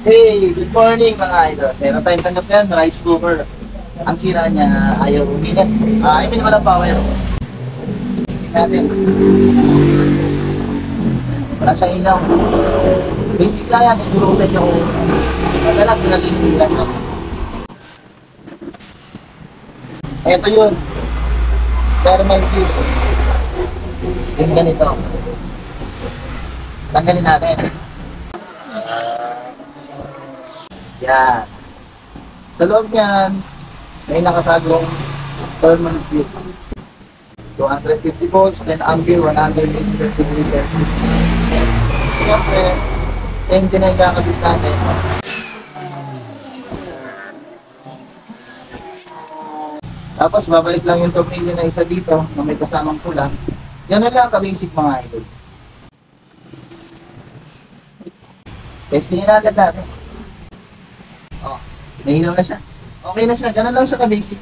Hey, good morning mga idol. Meron tayong tanggap yan, rice cooker. Ang sira niya, ayaw uminit. I mean, walang power. Tingnan natin. Wala siyang ilaw. Basic lang yan, tuturo ko sa inyo kung madalas na nagigisira siya. Ito yun. Thermal fuse. Yung ganito. Tanggalin natin. Yan. Sa loob niyan, may nakatagong thermal fuse. 250 volts, 10 ampere, 180 degrees Celsius. Siyempre, same din ang kakabit natin. Tapos, babalik lang yung tornilyo na isa dito na may kasamang pula. Yan na lang ka-basic mga idol. Testingin na agad natin. Oh, nahilaw na siya. Okay na siya. Ganun lang siya ka-basic.